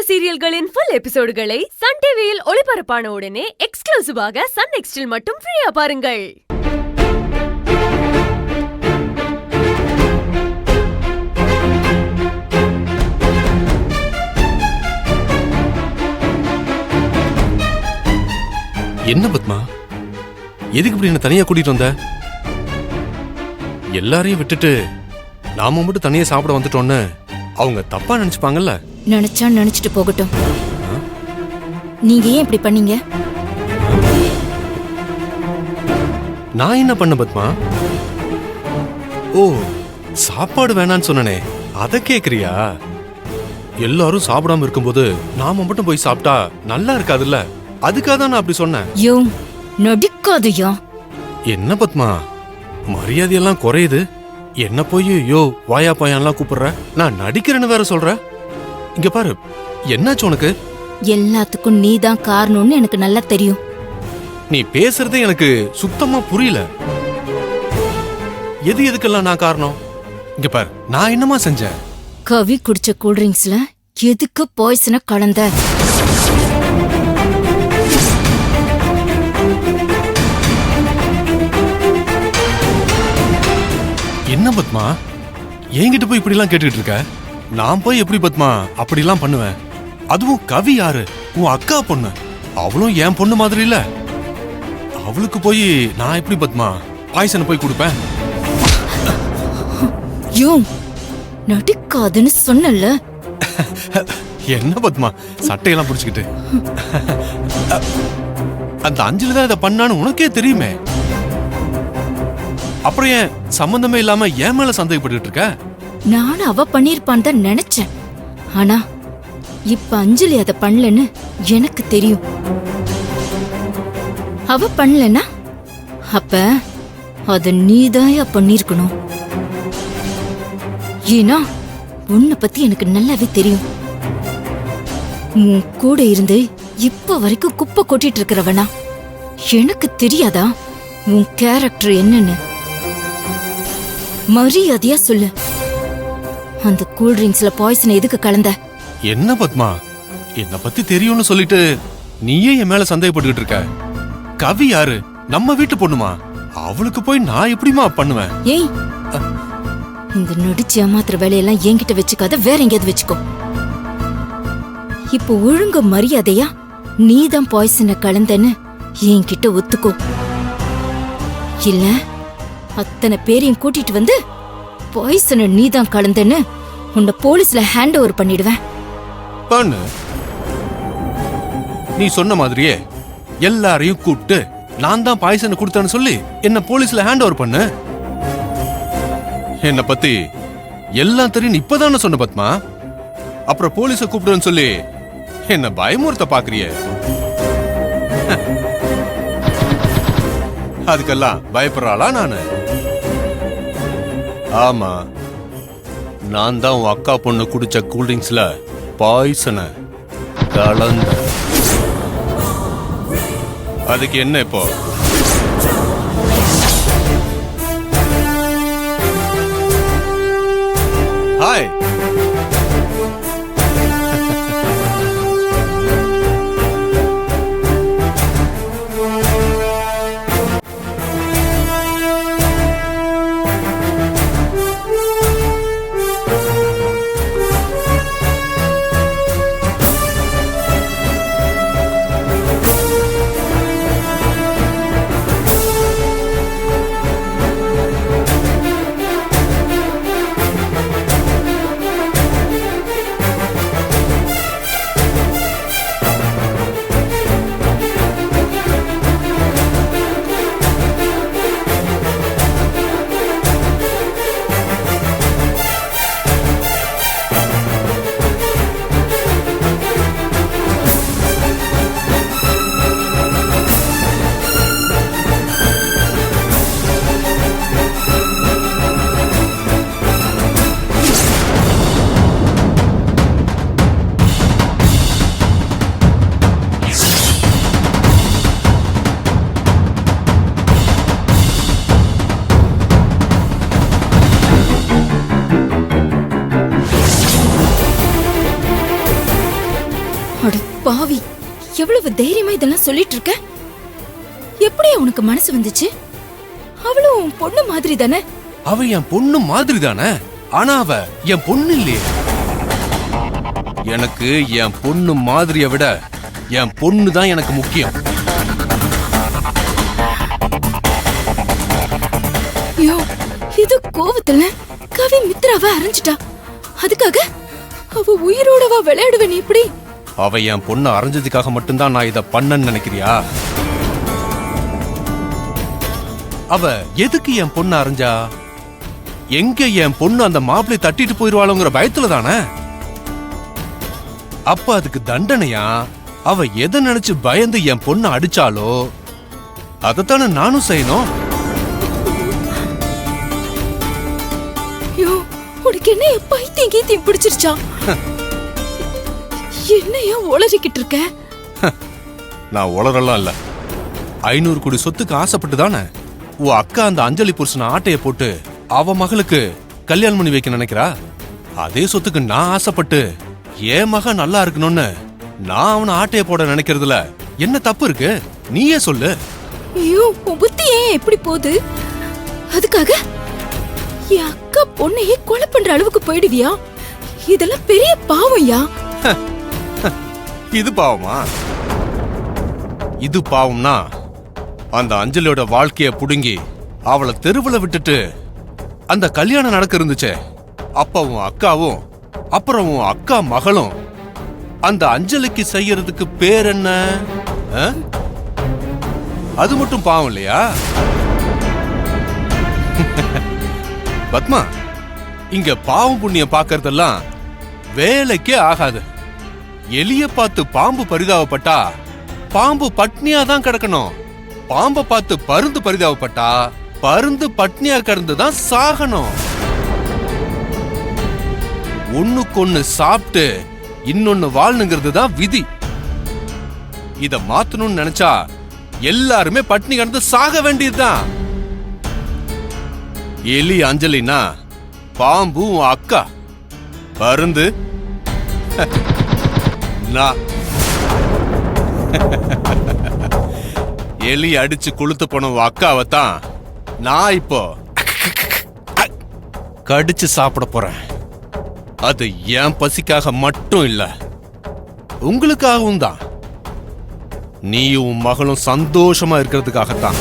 சீரியல்களின் full எபிசோடுகளை Sun டிவியில் ஒளிபரப்பான உடனே எக்ஸ்க்ளூசிவாக சன் நெக்ஸ்டில் மட்டும் ஃப்ரீயா பாருங்கள். என்ன பத்மா, எதுக்கு இப்படி என்ன தனியா கூட்டிட்டு வந்த? எல்லாரையும் விட்டுட்டு நாம மட்டும் தனியா சாப்பிட வந்துட்டோன்னு அவங்க தப்பா நினைச்சுப்பாங்கல்ல. நினைச்சா நினைச்சிட்டு போகட்டும். நீங்க ஏன் இப்படி பண்ணீங்க? நான் என்ன பண்ண பத்மா? ஓ, சாப்பாடு வேணான்னு சொன்னனே, அத கேக்குறியா? எல்லாரும் சாப்பிடாம இருக்கும்போது நாம மட்டும் போய் சாப்பிட்டா நல்லா இருக்காதுல்ல, அதுக்காக தான் நான் அப்படி சொன்னேன். யோ, நடிக்காதயா. என்ன பத்மா, மரியாதையெல்லாம் குறையுது. என்ன போய் யோ வாயா பாயான்லாம் கூப்பிடுற? நான் நடிக்கிறேன்னு வேற சொல்ற. இங்க பாரு, என்னாச்சு உனக்கு? எல்லாத்துக்கும் நீதான் காரணம்னு எனக்கு நல்லா தெரியும். நீ பேசுறதே எனக்கு சுத்தமா புரியல. எதுக்கெல்லாம் நான் காரணம்? இங்க பாரு, நான் என்னமா செஞ்சேன்? கவி குடிச்ச கூல்ட்ரிங்க்ஸ்ல எதுக்கு பாய்சனை கலந்த? என்ன பத்மா, என்கிட்ட போய் இப்படி எல்லாம் கேட்டுக்கிட்டு இருக்க? நான் போய் எப்படி பத்மா அப்படிலாம் பண்ணுவேன்? அதுவும் கவி யாரு? உன் அக்கா பொண்ணு. அவளும் என் பொண்ணு மாதிரி இல்ல. அவளுக்கு போய் நான் எப்படி பத்மா பாய்சனை போய் கொடுப்பேன்? யோ, நடிக்காதுன்னு சொன்னல. என்ன பத்மா சட்டையெல்லாம் புடிச்சுக்கிட்டு? அந்த அஞ்சலி தான் இதை பண்ணான்னு உனக்கே தெரியுமே. அப்புறம் ஏன் சம்பந்தமே இல்லாம என் மேல சந்தேகப்பட்டு இருக்க? நானும் அவ பண்ணிருப்பான்னு தான் நினைச்சேன். ஆனா இப்ப அஞ்சலி அத பண்ணலன்னு எனக்கு தெரியும். அவ பண்ணலன்னா அப்ப அத நீதாயா பண்ணிருக்கணும். ஏன்னா உன்னை பத்தி எனக்கு நல்லாவே தெரியும். உன் கூட இருந்து இப்ப வரைக்கும் குப்பை கொட்டிட்டு இருக்கிறவனா? எனக்கு தெரியாதா உன் கேரக்டர் என்னன்னு? மரியாதையா சொல்லு. அந்த கூல்ட்ரிங்க்ஸ்ல பாய்சன் எதுக்கு கலந்த? என்ன பத்மா, என்ன பத்தி தெரியும்னு சொல்லிட்டு நீயே என் மேல சந்தேகப்பட்டுக்கிட்டு இருக்க? கவி யாரு? நம்ம வீட்டு பொண்ணுமா? அவளுக்கு போய் நான் எப்படிமா பண்ணுவேன்? ஏய், இந்த நடிச்சு ஏமாத்துற வேலையெல்லாம் என்கிட்ட வச்சுக்காத, வேற எங்கேயாவது வச்சுக்கோ. இப்போ ஒழுங்கு மரியாதையா நீதான் பாய்சனை கலந்தன்னு என்கிட்ட ஒத்துக்கோ. இல்ல அத்தனை பேரையும் கூட்டிட்டு வந்து பாய்சனை நீதான் கலந்தன்னு உன்னை போலீஸ்ல ஹேண்ட் ஓவர் பண்ணிடுவேன். பண்ணு. நீ சொன்ன மாதிரியே எல்லாரையும் கூப்பிட்டு நான் தான் பாய்சனை கொடுத்தேன்னு சொல்லி என்ன போலீஸ்ல ஹேண்ட் ஓவர் பண்ணு. என்ன பத்தி எல்லாம் தெரியும் இப்பதானே சொன்ன பத்மா. அப்புறம் போலீஸ கூப்பிடுன்னு சொல்லி என்ன பயமுறுத்த பாக்குறிய? அதுக்கெல்லாம் பயப்படுறாளா நானு? ஆமா, நான் தான் உன் அக்கா பொண்ணு குடிச்ச கூல்ட்ரிங்க்ஸ்ல பாய்சனை கலந்த. அதுக்கு என்ன இப்போ? ஹாய். அட பாவி, எவ்வளவு தைரியமா இதெல்லாம் சொல்லிட்டு இருக்க? எப்படி உனக்கு மனசு வந்துச்சு? அவளும் உன் பொண்ணு மாதிரி தானே? அவ என் பொண்ணு மாதிரி தானே, ஆனா அவ என் பொண்ணு இல்லையே. எனக்கு என் பொண்ணு மாதிரிய விட என் பொண்ணு தான் எனக்கு முக்கியம். ஐயோ, இது கோவத்துல கவி மித்ராவ அரைஞ்சிட்டா. அதுக்காக அவ உயிரோடவா விளையாடுவேன் இப்படி? அவ என் பொண்ணு அரைஞ்சதுக்காக மட்டும்தான் நான் இத பண்ணன்னு நினைக்கிறியா? அவ எதுக்கு என் பொண்ணு அரைஞ்சா? எங்க என் பொண்ணு அந்த மாப்பிளை தட்டிட்டு போயிருவாளுங்கிற பயத்துல தானே. அப்ப அதுக்கு தண்டனையா அவ எதை நினைச்சு பயந்து என் பொண்ணு அடிச்சாலோ அதத்தானே நானும் செய்யணும். ஐயோ, உனக்கு என்ன பைத்தியம் கீத்தியம் பிடிச்சிருச்சா? என்னையா உளறிக்கிட்டு இருக்க? நான் உளறலாம் இல்ல. 500 கோடி சொத்துக்கு ஆசைப்பட்டு தானே உன் அக்கா அந்த அஞ்சலி புருஷனை ஆட்டைய போட்டு அவ மகளுக்கு கல்யாணம் பண்ணி வைக்க நினைக்கிறா. அதே சொத்துக்கு நான் ஆசைப்பட்டு என் மகன் நல்லா இருக்கணும்னு நான் அவனை ஆட்டைய போட நினைக்கிறதுல என்ன தப்பு இருக்கு? நீயே சொல்லு. ஐயோ, உன் புத்தி ஏன் எப்படி போகுது? அதுக்காக என் அக்கா பொண்ணையே கொலை பண்ற அளவுக்கு போயிடுவியா? இதெல்லாம் பெரிய பாவம்யா. இது பாவமா? இது பாவம்னா அந்த அஞ்சலியோட வாழ்க்கைய புடுங்கி அவளை தெருவுல விட்டுட்டு அந்த கல்யாணம் நடக்க இருந்துச்சே, அப்ப உன் அக்காவும் அப்புறம் உன் அக்கா மகளும் அந்த அஞ்சலிக்கு செய்யறதுக்கு பேர் என்ன? அது மட்டும் பாவம் இல்லையா? பத்மா, இங்க பாவம் புண்ணியம் பாக்கறதெல்லாம் வேலைக்கே ஆகாது. எலிய பார்த்து பாம்பு பரிதாபப்பட்டா பாம்பு பட்னியா தான் கிடக்கணும். பாம்பை பார்த்து பருந்து பரிதாபப்பட்டா பருந்து பட்னியா கிடந்துதான் சாகணும். ஒண்ணுக்கொன்னு சாப்பிட்டு இன்னொன்னு வாழ்னுங்கிறது தான் விதி. இத மாத்தணும்னு நினைச்சா எல்லாருமே பட்னி கிடந்து சாக வேண்டியதுதான். எலி அஞ்சலினா பாம்பு உன் அக்கா, பருந்து நான். எலி அடிச்சு கொளுத்து போன உன் அக்காவத்தான் நான் இப்போ கடிச்சு சாப்பிட போறேன். அது என் பசிக்காக மட்டும் இல்ல, உங்களுக்காகவும் தான். நீயும் உன் மகளும் சந்தோஷமா இருக்கிறதுக்காகத்தான்.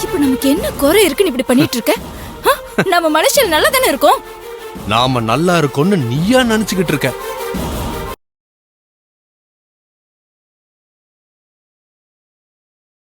இப்ப நமக்கு என்ன குறை இருக்குன்னு இப்படி பண்ணிட்டு இருக்க? நம்ம மனுஷன் நல்லா தானே இருக்கோம். நாம நல்லா இருக்கோம்னு நீயா நினைச்சுக்கிட்டு இருக்க.